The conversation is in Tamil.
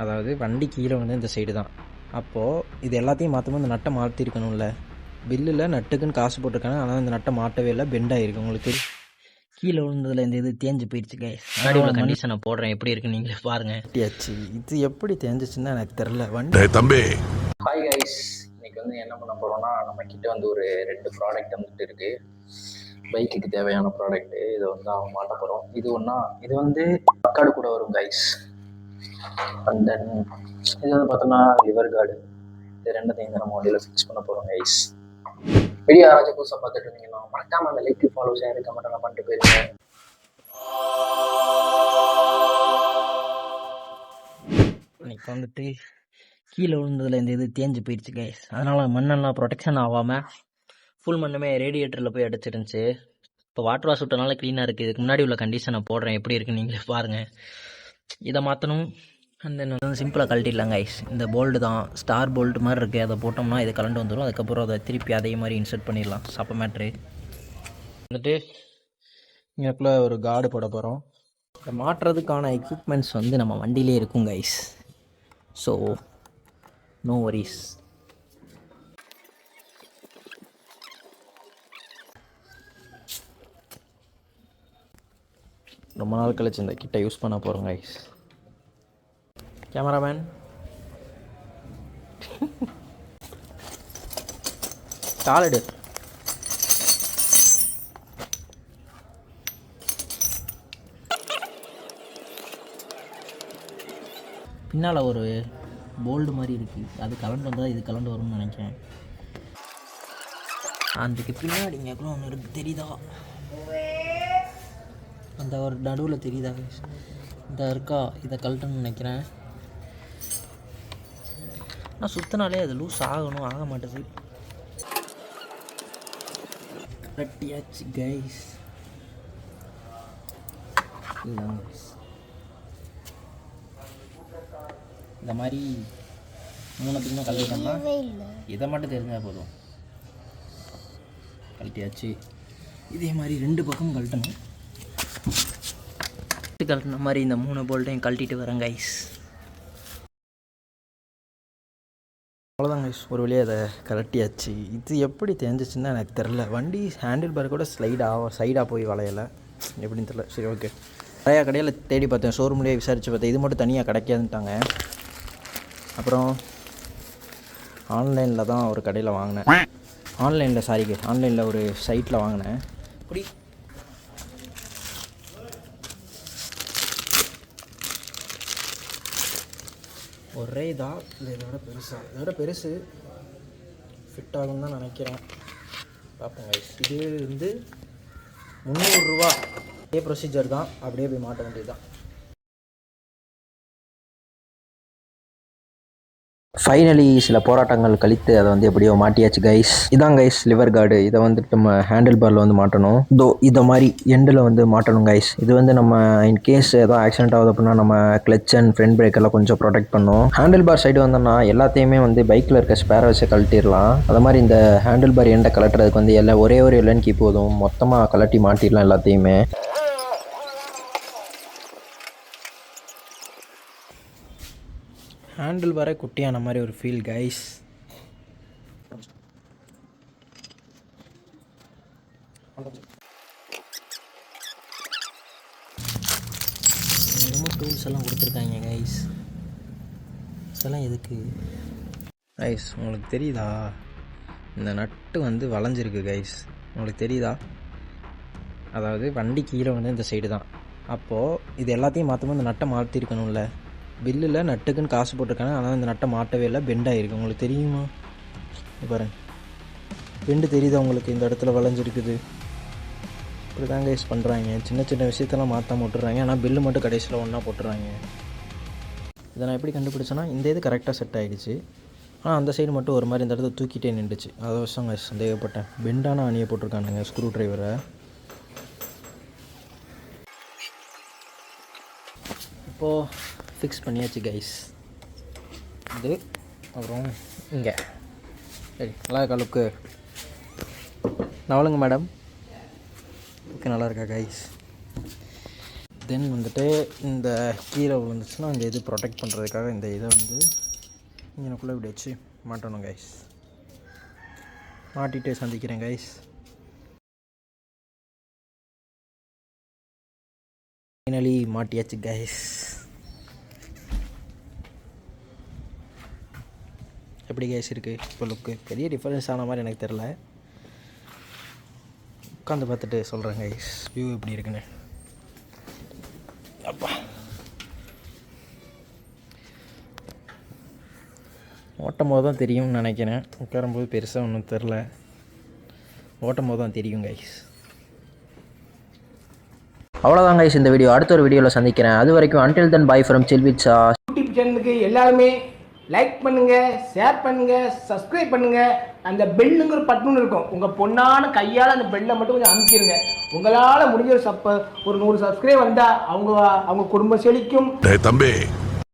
அதாவது வண்டி கீழே வந்து இந்த சைடு தான். அப்போது இது எல்லாத்தையும் மாற்றும்போது இந்த நட்டை மாற்றிருக்கணும்ல. பில்லில் நட்டுக்குன்னு காசு போட்டிருக்காங்க, ஆனால் இந்த நட்டை மாட்டவே இல்லை, பெண்ட் ஆகிருக்கு. உங்களுக்கு கீழே விழுந்ததில் இந்த இது தேஞ்சு போயிடுச்சு கைஸ். முன்னாடி உள்ள கண்டிஷனை போடுறேன், எப்படி இருக்குன்னு நீங்களே பாருங்கள். கட்டியாச்சு. இது எப்படி தேஞ்சிச்சுன்னா எனக்கு தெரில. வண்டி தம்பி. ஹாய் கைஸ், இன்னைக்கு வந்து என்ன பண்ண போகிறோம்னா, நம்ம கிட்ட வந்து ஒரு 2 ப்ராடக்ட் வந்துட்டு இருக்குது. பைக்குக்கு தேவையான ப்ராடக்ட்டு. இதை வந்து அவன் மாட்ட போகிறோம். இது வந்து கார்டு கூட வரும் கைஸ். அண்ட் தென் இது வந்து பார்த்தோம்னா லிவர் கார்டு. இது ரெண்டத்தையும் நம்ம வண்டியில் ஃபிக்ஸ் பண்ண போகிறோம் கைஸ். வீடியோ யாராச்சும் புதுசாக பார்த்துட்டு இருந்தீங்கன்னா மறக்காம அந்த லைக், ஃபாலோ, ஷேர், கமெண்ட் எல்லாம் பண்ணிட்டு போயிருங்க. இன்னைக்கு வந்துட்டு கீழே விழுந்ததில் இந்த இது தேஞ்சு போயிடுச்சு கைஸ். அதனால் மண்ணெல்லாம் ப்ரொடெக்ஷன் ஆகாமல் ஃபுல் மண்ணுமே ரேடியேட்டரில் போய் அடிச்சிருந்துச்சு. இப்போ வாட்டர் வாஷ் விட்டனால க்ளீனாக இருக்குது. இதுக்கு முன்னாடி உள்ள கண்டிஷனை போடுறேன், எப்படி இருக்குன்னு நீங்களே பாருங்கள். இதை மாற்றணும். அண்ட் தென் வந்து சிம்பிளாக கழட்டிடலாம் கைஸ். இந்த போல்டு தான் ஸ்டார் போல்டு மாதிரி இருக்குது, அதை போட்டோம்னா இது கலண்டு வந்துடும். அதுக்கப்புறம் அதை திருப்பி அதே மாதிரி இன்சர்ட் பண்ணிடலாம். சப்ப மேட்ரு வந்துட்டு இங்கேக்குள்ளே ஒரு கார்டு போட போகிறோம். இதை மாட்டுறதுக்கான எக்யூப்மெண்ட்ஸ் வந்து நம்ம வண்டியிலே இருக்கும் கைஸ். So no worries. ரொம்ப நாள் கழிச்சு இந்த கிட்ட யூஸ் பண்ண போகிறோம் கைஸ். Cameraman called. பின்னால் ஒரு போல்டு மாதிரி இருக்குது, அது கலண்டு வந்தால் இது கலண்டு வரும்னு நினைக்கிறேன். அதுக்கு பின்னாடி இங்கேக்குள்ள ஒன்று இருக்குது, தெரியுதா? அந்த ஒரு நடுவில் தெரியுதா? இந்த இருக்கா, இதை கழட்டணும்னு நினைக்கிறேன். நான் சுத்தினாலே அது லூஸ் ஆகணும், ஆக மாட்டேது. கட்டியாச்சு கைஸ். இந்த மாதிரி 3 கழட்டிட்டோம்னா இதை மட்டும் தெரிஞ்சால் போதும். கழட்டியாச்சு. இதே மாதிரி 2 பக்கமும் கழட்டணும். கழட்டின மாதிரி இந்த 3 போல்ட்டையும் கழட்டிட்டு வரேன் கைஸ். அவ்வளோதான் கைஸ், ஒரு வழியாக அதை கழட்டியாச்சு. இது எப்படி தேஞ்சிச்சுன்னா எனக்கு தெரில. வண்டி ஹேண்டில் பார் கூட சைடாக போய் வளையலை, எப்படின்னு தெரில. சரி, ஓகே. நிறையா கடையில் தேடி பார்த்தேன், ஷோரூம்லேயே விசாரித்து பார்த்தேன். இது மட்டும் தனியாக கிடைக்காதுன்ட்டாங்க. அப்புறம் ஆன்லைனில் தான் ஒரு கடையில் வாங்கினேன். ஆன்லைனில் ஒரு சைட்டில் வாங்கினேன். இப்படி ஒரே இதாக இல்லை, இதோட பெருசு ஃபிட் ஆகும்னு தான் நினைக்கிறேன். பார்ப்போம் கைஸ். இது வந்து 300 ரூபா. இதே ப்ரொசீஜர் தான், அப்படியே போய் மாட்ட வேண்டியது தான். ஃபைனலி சில போராட்டங்கள் கழித்து அதை வந்து எப்படியோ மாட்டியாச்சு கைஸ். இதான் கைஸ் லிவர் கார்டு. இதை வந்துட்டு நம்ம ஹேண்டில் பாரில் வந்து மாட்டணும். இதை மாதிரி எண்டில் வந்து மாட்டணும் கைஸ். இது வந்து நம்ம இன்கேஸ் ஏதோ ஆக்சிடென்ட் ஆகுது அப்படின்னா நம்ம கிளச் அண்ட் ஃப்ரண்ட் பிரேக் எல்லாம் கொஞ்சம் ப்ரொடெக்ட் பண்ணும். ஹேண்டில் பார் சைடு வந்தோம்னா எல்லாத்தையுமே வந்து பைக்கில் இருக்க ஸ்பேரை வச்சு கழட்டிடலாம். அது மாதிரி இந்த ஹேண்டில் பார் எண்டை கலட்டுறதுக்கு வந்து எல்லாம் ஒரே ஒரு எல்லன்கி போதும், மொத்தமாக கலட்டி மாட்டிடலாம் எல்லாத்தையுமே. ஹேண்டில் பாரே குட்டியான மாதிரி ஒரு ஃபீல் கைஸ். ரொம்ப டூல்ஸ் எல்லாம் கொடுத்துருக்காங்க கைஸ். இதெல்லாம் எதுக்கு கைஸ் உங்களுக்கு தெரியுதா? இந்த நட்டு வந்து வளைஞ்சிருக்கு கைஸ், உங்களுக்கு தெரியுதா? அதாவது வண்டி கீழே வந்து இந்த சைடு தான். அப்போது இது எல்லாத்தையும் மாற்றும்போது இந்த நட்டை மாற்றிருக்கணும்ல. பில்லில் நட்டுக்குன்னு காசு போட்டிருக்காங்க, ஆனால் இந்த நட்டை மாட்டவே இல்லை, பெண்ட் ஆகிருக்கு. உங்களுக்கு தெரியுமா? பாருங்க, பெண்டு தெரியுதா உங்களுக்கு? இந்த இடத்துல வளைஞ்சிருக்குது. இப்படி தான் கைஸ் பண்ணுறாங்க. சின்ன சின்ன விஷயத்தெல்லாம் மாற்றாம விட்டுறாங்க, ஆனால் பில்லு மட்டும் கடைசியில் ஒன்றா போட்டுறாங்க. இதை நான் எப்படி கண்டுபிடிச்சேன்னா, இந்த இது கரெக்டாக செட் ஆகிடுச்சு, ஆனால் அந்த சைடு மட்டும் ஒரு மாதிரி இந்த இடத்துல தூக்கிட்டே நின்றுச்சு. அதை வருஷம் கைஸ் சந்தேகப்பட்டேன். பெண்டான அணியை போட்டிருக்கானுங்க ஸ்க்ரூ ட்ரைவரை. இப்போது ஃபிக்ஸ் பண்ணியாச்சு கைஸ். இது அப்புறம் இங்கே சரி, நல்லா இருக்கா லுக்கு? நவளுங்க மேடம். ஓகே, நல்லா இருக்கா கைஸ்? தென் வந்துட்டு இந்த கீழே விழுந்துச்சுன்னா அந்த இது ப்ரொடெக்ட் பண்ணுறதுக்காக இந்த இதை வந்து இங்கனக்குள்ளே இப்படி வச்சு மாட்டணும் கைஸ். மாட்டிட்டு சந்திக்கிறேன் கைஸ். ஃபைனலி மாட்டியாச்சு கைஸ். எப்படி கைஸ் இருக்குது இப்போ லுக்கு? பெரிய டிஃப்ரென்ஸ் ஆன மாதிரி எனக்கு தெரில. உட்காந்து பார்த்துட்டு சொல்கிறேன் கைஸ் வியூ எப்படி இருக்குன்னு. அப்பா ஓட்டும் போது தான் தெரியும்னு நினைக்கிறேன். உட்காரும்போது பெருசாக ஒன்றும் தெரில. ஓட்டும் போது தான் தெரியும் கைஸ். அவ்வளோதான் கைஸ் இந்த வீடியோ. அடுத்த ஒரு வீடியோவில் சந்திக்கிறேன். அது வரைக்கும் until then by from chill with sauce. YouTube சேனலுக்கு எல்லாருமே லைக் பண்ணுங்கள், ஷேர் பண்ணுங்கள், சப்ஸ்கிரைப் பண்ணுங்கள். அந்த பெல்லுங்கிற பட்டன் இருக்கும், உங்கள் பொண்ணான கையால் அந்த பெல்லை மட்டும் கொஞ்சம் அமுக்கிடுங்க. உங்களால் முடிஞ்ச ஒரு 100 சப்ஸ்கிரைப் வந்தால் அவங்க குடும்பம் செழிக்கும். தம்பி